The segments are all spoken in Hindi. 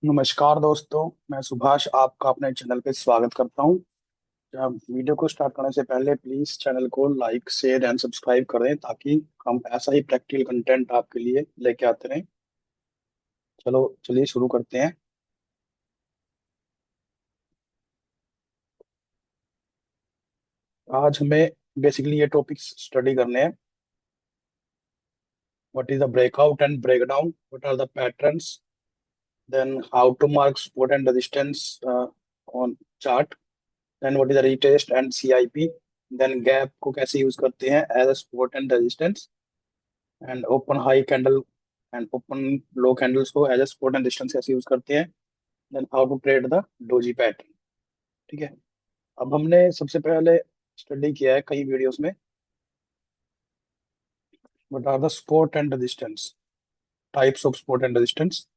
नमस्कार दोस्तों। मैं सुभाष आपका अपने चैनल पे स्वागत करता हूं। जब वीडियो को स्टार्ट करने से पहले प्लीज चैनल को लाइक शेयर एंड सब्सक्राइब करें ताकि हम ऐसा ही प्रैक्टिकल कंटेंट आपके लिए लेके आते रहें। चलो चलिए शुरू करते हैं। आज हमें बेसिकली ये टॉपिक्स स्टडी करने हैं। What is the breakout and breakdown, what are the patterns, then how to mark support and resistance on chart, then what is the retest and CIP, then gap को कैसे यूज करते हैं as a support and resistance, and open high candle and open low candles को as a support and resistance कैसे यूज करते हैं, then how to trade the doji pattern. ठीक है। अब हमने सबसे पहले स्टडी किया है कई वीडियोस में what are the support and resistance, types of support and resistance.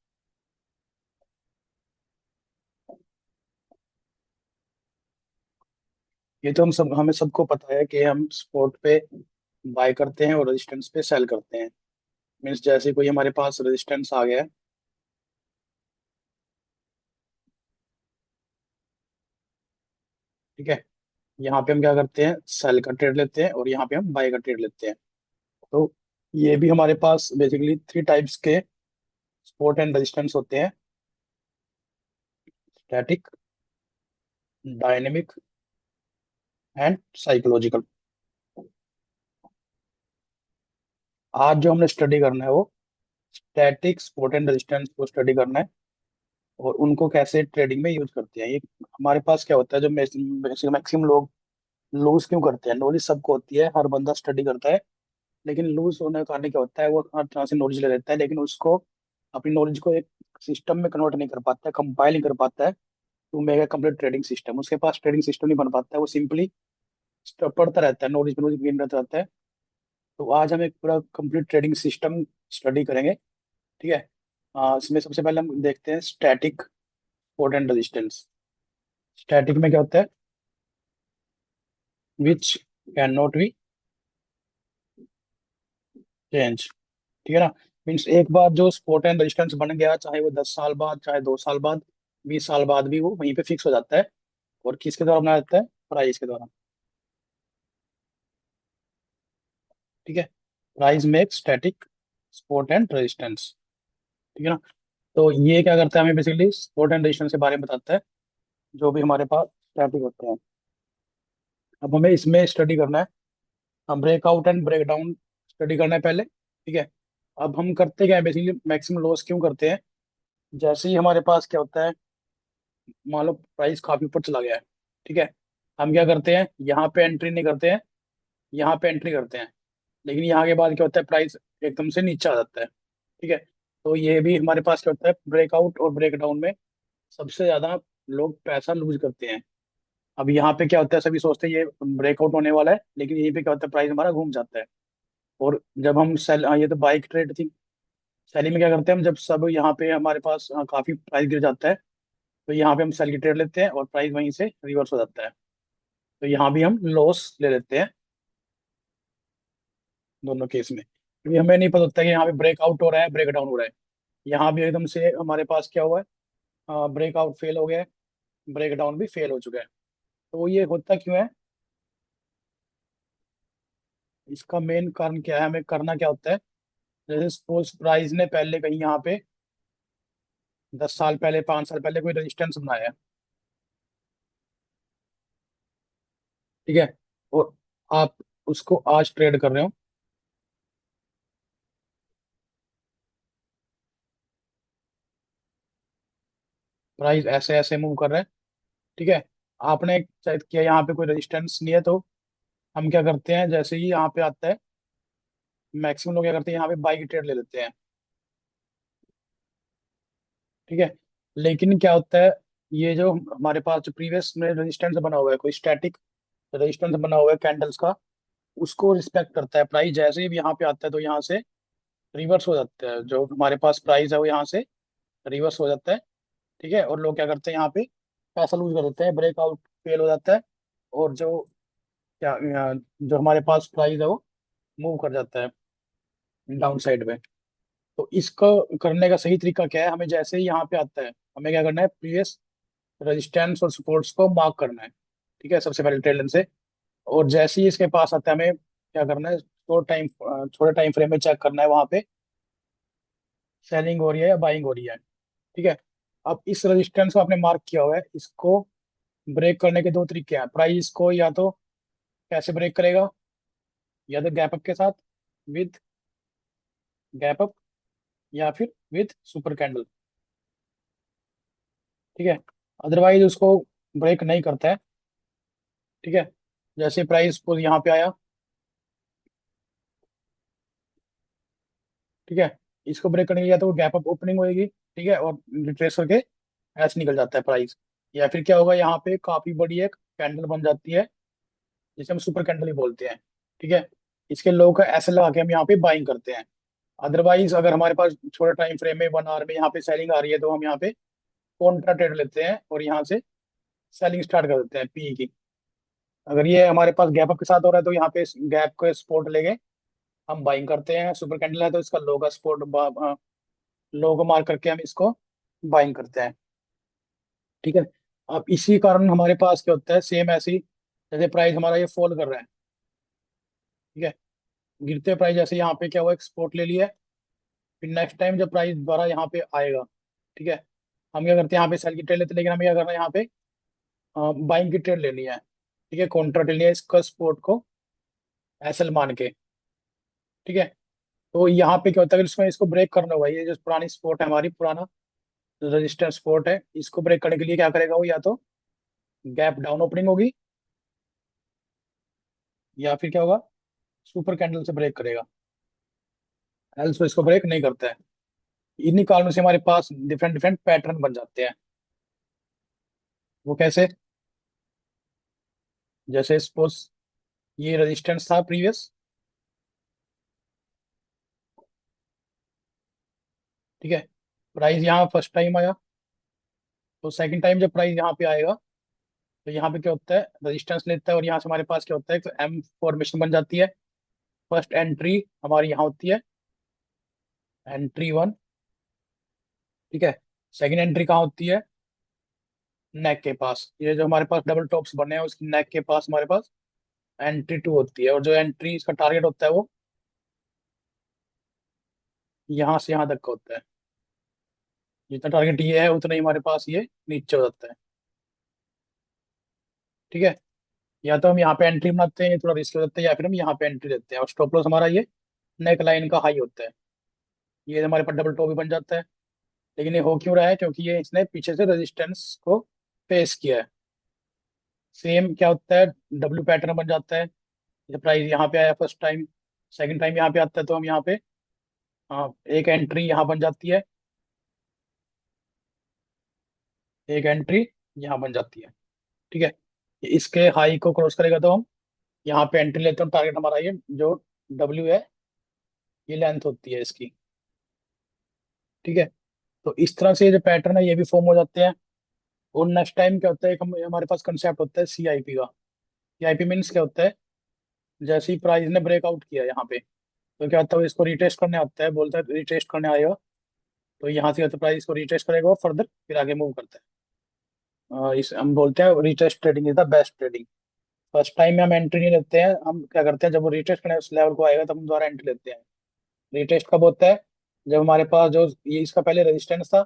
ये तो हमें सबको पता है कि हम सपोर्ट पे बाय करते हैं और रेजिस्टेंस पे सेल करते हैं। मीन्स जैसे कोई हमारे पास रेजिस्टेंस आ गया है, ठीक है, यहाँ पे हम क्या करते हैं, सेल का ट्रेड लेते हैं और यहाँ पे हम बाय का ट्रेड लेते हैं। तो ये भी हमारे पास बेसिकली थ्री टाइप्स के सपोर्ट एंड रेजिस्टेंस होते हैं: स्टैटिक, डायनेमिक एंड साइकोलॉजिकल। आज जो हमने स्टडी करना है वो स्टैटिक सपोर्ट एंड रेजिस्टेंस को स्टडी करना है और उनको कैसे ट्रेडिंग में यूज करते हैं। ये हमारे पास क्या होता है, जो मैक्सिमम लोग लूज क्यों करते हैं, नॉलेज सबको होती है, हर बंदा स्टडी करता है, लेकिन लूज होने का कारण क्या होता है, वो हर तरह से नॉलेज ले लेता है लेकिन उसको अपनी नॉलेज को एक सिस्टम में कन्वर्ट नहीं कर पाता है, कंपाइल नहीं कर पाता है to make a complete trading system. उसके पास ट्रेडिंग सिस्टम नहीं बन पाता है, वो सिंपली पढ़ता रहता है, नॉलेज नॉलेज गेन करता रहता है। तो आज हम एक पूरा कंप्लीट ट्रेडिंग सिस्टम स्टडी करेंगे। ठीक है। इसमें सबसे पहले हम देखते हैं static support and resistance. Static में क्या होता है, which can not be change. ठीक है ना। मीन्स एक बार जो सपोर्ट एंड रेजिस्टेंस बन गया, चाहे वो 10 साल बाद, चाहे 2 साल बाद, 20 साल बाद भी वो वहीं पे फिक्स हो जाता है। और किसके द्वारा बनाया जाता है, प्राइस के द्वारा। ठीक है। Price make static support and resistance. ठीक है ना। तो ये क्या करता है, हमें बेसिकली सपोर्ट एंड रेजिस्टेंस के बारे में बताता है जो भी हमारे पास स्टैटिक होते हैं। अब हमें इसमें स्टडी करना है, हम ब्रेकआउट एंड ब्रेकडाउन स्टडी करना है पहले। ठीक है। अब हम करते क्या है, बेसिकली मैक्सिमम लॉस क्यों करते हैं, जैसे ही हमारे पास क्या होता है, मान लो प्राइस काफी ऊपर चला गया है, ठीक है, हम क्या करते हैं, यहाँ पे एंट्री नहीं करते हैं, यहाँ पे एंट्री करते हैं, लेकिन यहाँ के बाद क्या होता है, प्राइस एकदम से नीचे आ जाता है। ठीक है। तो ये भी हमारे पास क्या होता है, ब्रेकआउट और ब्रेकडाउन में सबसे ज्यादा लोग पैसा लूज करते हैं। अब यहाँ पे क्या होता है, सभी सोचते हैं ये ब्रेकआउट होने वाला है, लेकिन यहीं पे क्या होता है, प्राइस हमारा घूम जाता है। और जब हम सेल, ये तो बाइक ट्रेड थी, सेलिंग में क्या करते हैं हम, जब सब यहाँ पे हमारे पास काफी प्राइस गिर जाता है, तो यहाँ पे हम सेल की ट्रेड लेते हैं और प्राइस वहीं से रिवर्स हो जाता है। तो यहाँ भी हम लॉस ले लेते हैं दोनों केस में, क्योंकि हमें नहीं पता होता कि यहाँ पे ब्रेकआउट हो रहा है, ब्रेकडाउन हो रहा है। यहाँ भी एकदम से हमारे पास क्या हुआ है, ब्रेकआउट फेल हो गया है, ब्रेकडाउन भी फेल हो चुका है। तो ये होता क्यों है, इसका मेन कारण क्या है, हमें करना क्या होता है, जैसे सपोज प्राइस ने पहले कहीं यहाँ पे 10 साल पहले, 5 साल पहले कोई रेजिस्टेंस बनाया है, ठीक है, और आप उसको आज ट्रेड कर रहे हो, प्राइस ऐसे ऐसे मूव कर रहा है, ठीक है, आपने शायद किया यहाँ पे कोई रेजिस्टेंस नहीं है, तो हम क्या करते हैं, जैसे ही यहाँ पे आता है, मैक्सिमम लोग क्या करते हैं, यहाँ पे बाई की ट्रेड ले लेते हैं। ठीक है। लेकिन क्या होता है, ये जो हमारे पास जो प्रीवियस में रेजिस्टेंस बना हुआ है, कोई स्टैटिक रेजिस्टेंस बना हुआ है कैंडल्स का, उसको रिस्पेक्ट करता है। प्राइस जैसे ही यहाँ पे आता है तो यहाँ से रिवर्स हो जाता है, जो हमारे पास प्राइस है वो यहाँ से रिवर्स हो जाता है। ठीक है। और लोग क्या करते हैं, यहाँ पे पैसा लूज कर देते हैं, ब्रेकआउट फेल हो जाता है, और जो क्या जो हमारे पास प्राइस है वो मूव कर जाता है डाउन साइड में। तो इसको करने का सही तरीका क्या है, हमें जैसे ही यहाँ पे आता है, हमें क्या करना है, प्रीवियस रेजिस्टेंस और सपोर्ट्स को मार्क करना है। ठीक है, सबसे पहले ट्रेल लाइन से। और जैसे ही इसके पास आता है, हमें क्या करना है, छोटे टाइम फ्रेम में चेक करना है वहां पे सेलिंग हो रही है या बाइंग हो रही है। ठीक है। अब इस रेजिस्टेंस को आपने मार्क किया हुआ है, इसको ब्रेक करने के दो तरीके हैं। प्राइस को या तो कैसे ब्रेक करेगा, या तो गैप अप के साथ, विद गैप अप, या फिर विद सुपर कैंडल। ठीक है। अदरवाइज उसको ब्रेक नहीं करता है। ठीक है। जैसे प्राइस को यहाँ पे आया, ठीक है, इसको ब्रेक करने के लिए या तो गैप अप ओपनिंग होगी, ठीक है, और रिट्रेस होके ऐसे निकल जाता है प्राइस। या फिर क्या होगा, यहाँ पे काफी बड़ी एक कैंडल बन जाती है, जिसे हम सुपर कैंडल ही बोलते हैं। ठीक है। इसके लो का ऐसे लगा के हम यहाँ पे बाइंग करते हैं। अदरवाइज अगर हमारे पास छोटे टाइम फ्रेम में 1 आवर में यहाँ पे सेलिंग आ रही है, तो हम यहाँ पे कॉन्ट्रा ट्रेड लेते हैं और यहाँ से सेलिंग स्टार्ट कर देते हैं पी की। अगर ये हमारे पास गैप अप के साथ हो रहा है, तो यहाँ पे गैप को सपोर्ट लेके हम बाइंग करते हैं। सुपर कैंडल है तो इसका लो का सपोर्ट, लो को मार करके हम इसको बाइंग करते हैं। ठीक है। अब इसी कारण हमारे पास क्या होता है, सेम ऐसे ही जैसे प्राइस हमारा ये फॉल कर रहा है, ठीक है, गिरते प्राइस जैसे यहाँ पे क्या हुआ, एक्सपोर्ट ले लिया है। फिर नेक्स्ट टाइम जब प्राइस दोबारा यहाँ पे आएगा, ठीक है, हम क्या करते हैं, यहाँ पे सेल की ट्रेड लेते हैं, लेकिन हमें क्या करना है, यहाँ पे बाइंग की ट्रेड लेनी है। ठीक है, कॉन्ट्रा लेनी है इसका सपोर्ट को एसएल मान के। ठीक है। तो यहाँ पे क्या होता है, अगर इसमें इसको ब्रेक करना होगा, ये जो पुरानी सपोर्ट है हमारी, पुराना रजिस्टर सपोर्ट है, इसको ब्रेक करने के लिए क्या करेगा वो, या तो गैप डाउन ओपनिंग होगी, या फिर क्या होगा, सुपर कैंडल से ब्रेक करेगा। एल्स इसको ब्रेक नहीं करता है। इन्हीं कारणों से हमारे पास डिफरेंट डिफरेंट पैटर्न बन जाते हैं। वो कैसे, जैसे सपोज ये रेजिस्टेंस था प्रीवियस, ठीक है, प्राइस यहाँ फर्स्ट टाइम आया, तो सेकंड टाइम जब प्राइस यहाँ पे आएगा, तो यहाँ पे क्या होता है, रेजिस्टेंस लेता है और यहाँ से हमारे पास क्या होता है, तो एम फॉर्मेशन बन जाती है। फर्स्ट एंट्री हमारी यहाँ होती है, एंट्री वन। ठीक है। सेकंड एंट्री कहाँ होती है, नेक के पास। ये जो हमारे पास डबल टॉप्स बने हैं, उसकी नेक के पास हमारे पास एंट्री टू होती है। और जो एंट्री इसका टारगेट होता है वो यहाँ से यहाँ तक का होता है। जितना टारगेट ये है, उतना ही हमारे पास ये नीचे हो जाता है। ठीक है। या तो हम यहाँ पे एंट्री बनाते हैं, ये थोड़ा रिस्क हो जाता है, या फिर हम यहाँ पे एंट्री देते हैं, और स्टॉप लॉस हमारा ये नेक लाइन का हाई होता है। ये हमारे पास डबल टॉप भी बन जाता है। लेकिन ये हो क्यों रहा है, क्योंकि ये इसने पीछे से रेजिस्टेंस को फेस किया है। सेम क्या होता है, डब्ल्यू पैटर्न बन जाता है। जब प्राइस यहाँ पे आया फर्स्ट टाइम, सेकंड टाइम यहाँ पे आता है, तो हम यहाँ पे, हाँ, एक एंट्री यहाँ बन जाती है, एक एंट्री यहाँ बन जाती है। ठीक है। इसके हाई को क्रॉस करेगा तो हम यहाँ पे एंट्री लेते हैं। टारगेट हमारा ये जो डब्ल्यू है, ये लेंथ होती है इसकी। ठीक है। तो इस तरह से ये जो पैटर्न है, ये भी फॉर्म हो जाते हैं। और नेक्स्ट टाइम क्या होता है, हमारे पास कंसेप्ट होता है सीआईपी का। सीआईपी मीन्स क्या होता है, जैसे ही प्राइस ने ब्रेकआउट किया यहाँ पे, तो क्या होता है, इसको रिटेस्ट करने आता है, बोलता है रिटेस्ट करने आएगा। तो यहाँ से तो प्राइस को रिटेस्ट करेगा और फर्दर फिर आगे मूव करता है। इस हम बोलते हैं retest trading is the best trading. First time में हम एंट्री नहीं लेते हैं, हम क्या करते हैं, जब वो रिटेस्ट करने उस लेवल को आएगा, तब हम दोबारा एंट्री लेते हैं। रिटेस्ट कब होता है, जब हमारे पास जो ये इसका पहले रेजिस्टेंस था,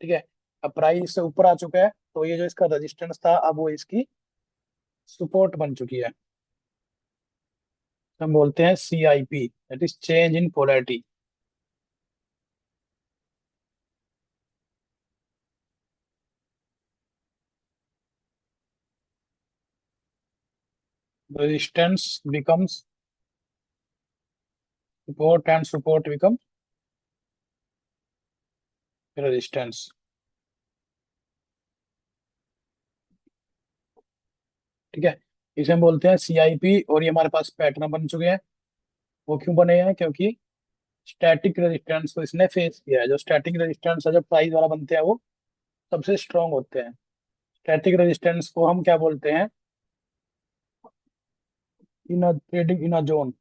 ठीक है, अब प्राइस इससे ऊपर आ चुका है, तो ये जो इसका रेजिस्टेंस था, अब वो इसकी सपोर्ट बन चुकी है। हम बोलते हैं CIP, that is change in polarity. Resistance becomes support and support become resistance. ठीक है। इसे हम बोलते हैं सीआईपी। और ये हमारे पास पैटर्न बन चुके हैं। वो क्यों बने हैं, क्योंकि स्टैटिक रेजिस्टेंस को इसने फेस किया है। जो स्टैटिक रेजिस्टेंस है, जो प्राइस वाला बनते हैं, वो सबसे स्ट्रांग होते हैं। स्टैटिक रेजिस्टेंस को हम क्या बोलते हैं, in trading in a zone.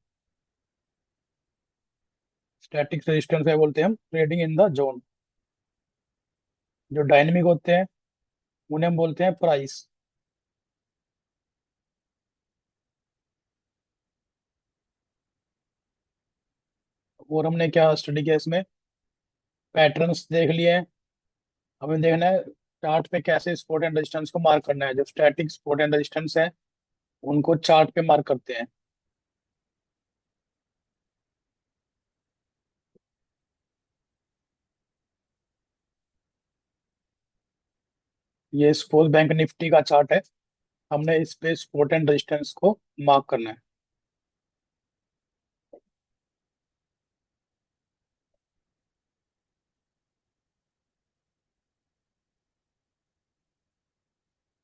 Static resistance क्या बोलते हैं हम, ट्रेडिंग इन द जोन। जो डायनेमिक होते हैं उन्हें हम बोलते हैं प्राइस। और हमने क्या स्टडी किया इसमें, पैटर्न्स देख लिए हैं। हमें देखना है चार्ट पे कैसे सपोर्ट एंड रेजिस्टेंस को मार्क करना है। जो स्टैटिक सपोर्ट एंड रेजिस्टेंस है उनको चार्ट पे मार्क करते हैं। ये सपोज बैंक निफ्टी का चार्ट है, हमने इस पे सपोर्ट एंड रेजिस्टेंस को मार्क करना है।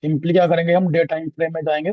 सिंपली क्या करेंगे, हम डे टाइम फ्रेम में जाएंगे।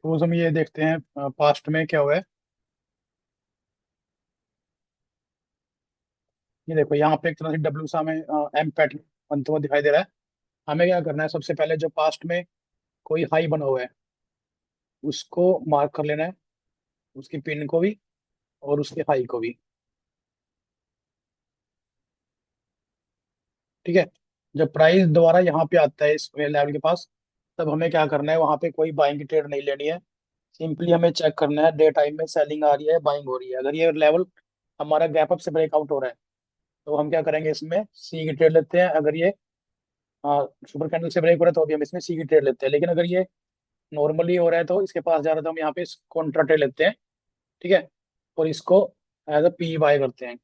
सपोज हम ये देखते हैं पास्ट में क्या हुआ है। ये देखो यहाँ पे एक तरह से डब्ल्यू सा में एम पैटर्न बनता हुआ दिखाई दे रहा है। हमें क्या करना है, सबसे पहले जो पास्ट में कोई हाई बना हुआ है उसको मार्क कर लेना है, उसकी पिन को भी और उसके हाई को भी। ठीक है। जब प्राइस दोबारा यहाँ पे आता है इस लेवल के पास, तब हमें क्या करना है, वहां पे कोई बाइंग की ट्रेड नहीं लेनी है। सिंपली हमें चेक करना है डे टाइम में सेलिंग आ रही है, बाइंग हो रही है। अगर ये लेवल हमारा गैप अप से ब्रेकआउट हो रहा है तो हम क्या करेंगे, इसमें सी की ट्रेड लेते हैं। अगर ये सुपर कैंडल से ब्रेक हो रहा है तो अभी हम इसमें सी की ट्रेड लेते हैं। लेकिन अगर ये नॉर्मली हो रहा है तो इसके पास जा रहा था, हम यहाँ पे कॉन्ट्रा ट्रेड लेते हैं। ठीक है। और इसको एज अ पी बाय करते हैं।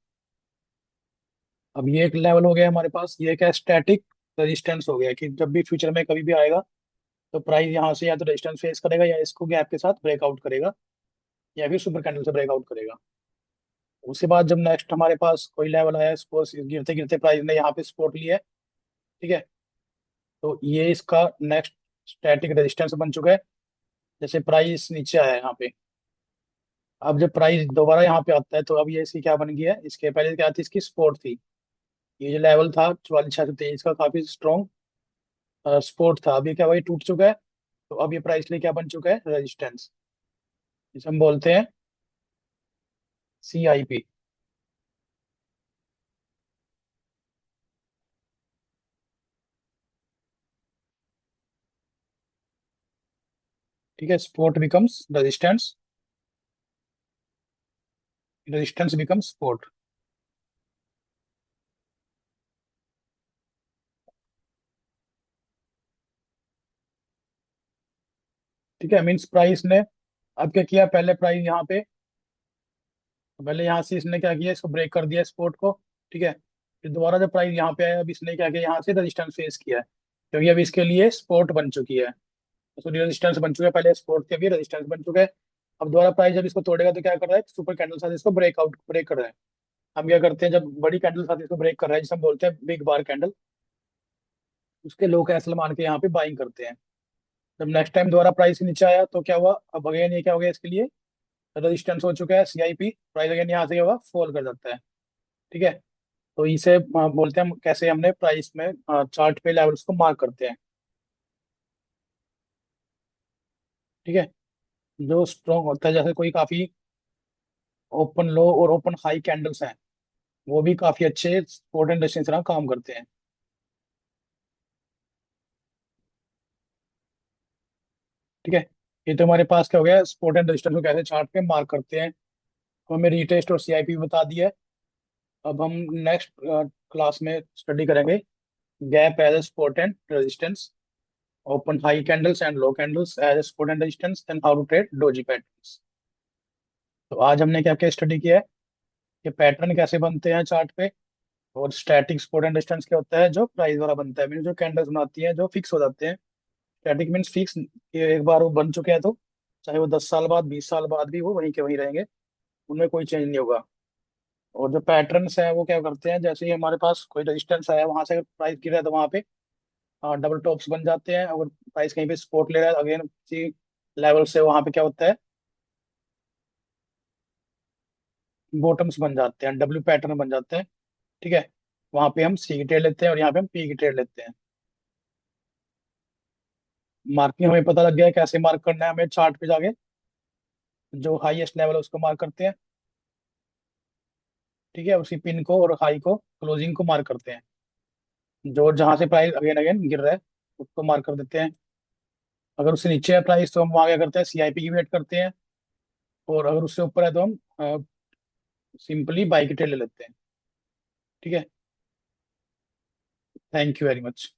अब ये एक लेवल हो गया हमारे पास, ये क्या स्टैटिक रेजिस्टेंस हो गया कि जब भी फ्यूचर में कभी भी आएगा तो प्राइस यहाँ से या तो रेजिस्टेंस फेस करेगा या इसको गैप के साथ ब्रेकआउट करेगा या फिर सुपर कैंडल से ब्रेकआउट करेगा। उसके बाद जब नेक्स्ट हमारे पास कोई लेवल आया, सपोज गिरते गिरते प्राइस ने यहाँ पे सपोर्ट लिया है। ठीक है। तो ये इसका नेक्स्ट स्टैटिक रेजिस्टेंस बन चुका है। जैसे प्राइस नीचे आया है यहाँ पे, अब जब प्राइस दोबारा यहाँ पे आता है तो अब ये इसकी क्या बन गई है, इसके पहले क्या थी, इसकी सपोर्ट थी। ये जो लेवल था 44,623 का, काफी स्ट्रॉन्ग सपोर्ट था। अभी क्या, वही टूट चुका है। तो अब ये प्राइस लिए क्या बन चुका है, रेजिस्टेंस, जिसे हम बोलते हैं CIP। ठीक है, support becomes resistance, resistance becomes support. ठीक है, मीन्स प्राइस ने अब क्या किया, पहले प्राइस यहाँ पे, पहले यहाँ से इसने क्या किया, इसको ब्रेक कर दिया सपोर्ट को। ठीक है। फिर दोबारा जब प्राइस यहाँ पे आया, अब इसने क्या किया, यहाँ से रेजिस्टेंस फेस किया है, क्योंकि अब इसके लिए सपोर्ट बन चुकी है। सॉरी, रेजिस्टेंस बन चुका है, पहले सपोर्ट के भी रेजिस्टेंस बन चुका है। अब दोबारा प्राइस जब इसको तोड़ेगा तो क्या कर रहा है, सुपर कैंडल साथ इसको ब्रेक कर रहा है। हम क्या करते हैं, जब बड़ी कैंडल साथ इसको ब्रेक कर रहा है, जिसे हम बोलते हैं बिग बार कैंडल, उसके लो कैंसिल मान के यहाँ पे बाइंग करते हैं। जब नेक्स्ट टाइम दोबारा प्राइस नीचे आया तो क्या हुआ, अब अगेन ये क्या हो गया, इसके लिए रेजिस्टेंस हो चुका है CIP। प्राइस अगेन यहाँ से क्या हुआ, फॉल कर जाता है। ठीक है। तो इसे बोलते हैं हम, कैसे हमने प्राइस में चार्ट पे लेवल्स को मार्क करते हैं। ठीक है। जो स्ट्रॉन्ग होता है, जैसे कोई काफी ओपन लो और ओपन हाई कैंडल्स हैं, वो भी काफी अच्छे सपोर्ट एंड रेजिस्टेंस तरह काम करते हैं। ठीक है। ये तो हमारे पास क्या हो गया, सपोर्ट एंड रेजिस्टेंस को कैसे चार्ट पे मार्क करते हैं, तो हमें रीटेस्ट और CIP बता दिया है। अब हम नेक्स्ट क्लास में स्टडी करेंगे gap as a support and resistance, open high candles and low candles as a support and resistance, and how to trade doji patterns. तो आज हमने क्या क्या स्टडी किया है, कि पैटर्न कैसे बनते हैं चार्ट पे, और स्टैटिक सपोर्ट एंड रेजिस्टेंस क्या होता है, जो प्राइस वाला बनता है, मीन जो कैंडल्स बनाती है जो फिक्स हो जाते हैं। स्टैटिक मीन्स फिक्स, एक बार वो बन चुके हैं तो चाहे वो 10 साल बाद 20 साल बाद भी वो वहीं के वहीं रहेंगे, उनमें कोई चेंज नहीं होगा। और जो पैटर्न्स है वो क्या करते हैं, जैसे ही हमारे पास कोई रेजिस्टेंस आया वहां से अगर प्राइस गिर रहा है तो वहां पे डबल टॉप्स बन जाते हैं। अगर प्राइस कहीं पे सपोर्ट ले रहा है अगेन किसी लेवल से, वहां पे क्या होता है, बॉटम्स बन जाते हैं, डब्ल्यू पैटर्न बन जाते हैं। ठीक है, वहां पे हम सी की ट्रेड लेते हैं और यहाँ पे हम पी की ट्रेड लेते हैं। मार्किंग हमें पता लग गया है कैसे मार्क करना है, हमें चार्ट पे जाके जो हाईएस्ट लेवल है उसको मार्क करते हैं। ठीक है, उसी पिन को और हाई को, क्लोजिंग को मार्क करते हैं। जो जहां से प्राइस अगेन अगेन गिर रहा है उसको मार्क कर देते हैं। अगर उससे नीचे है प्राइस तो हम वहां क्या करते हैं, सीआईपी की वेट करते हैं। और अगर उससे ऊपर है तो हम सिंपली बाई की ट्रेड ले लेते हैं। ठीक है, थैंक यू वेरी मच।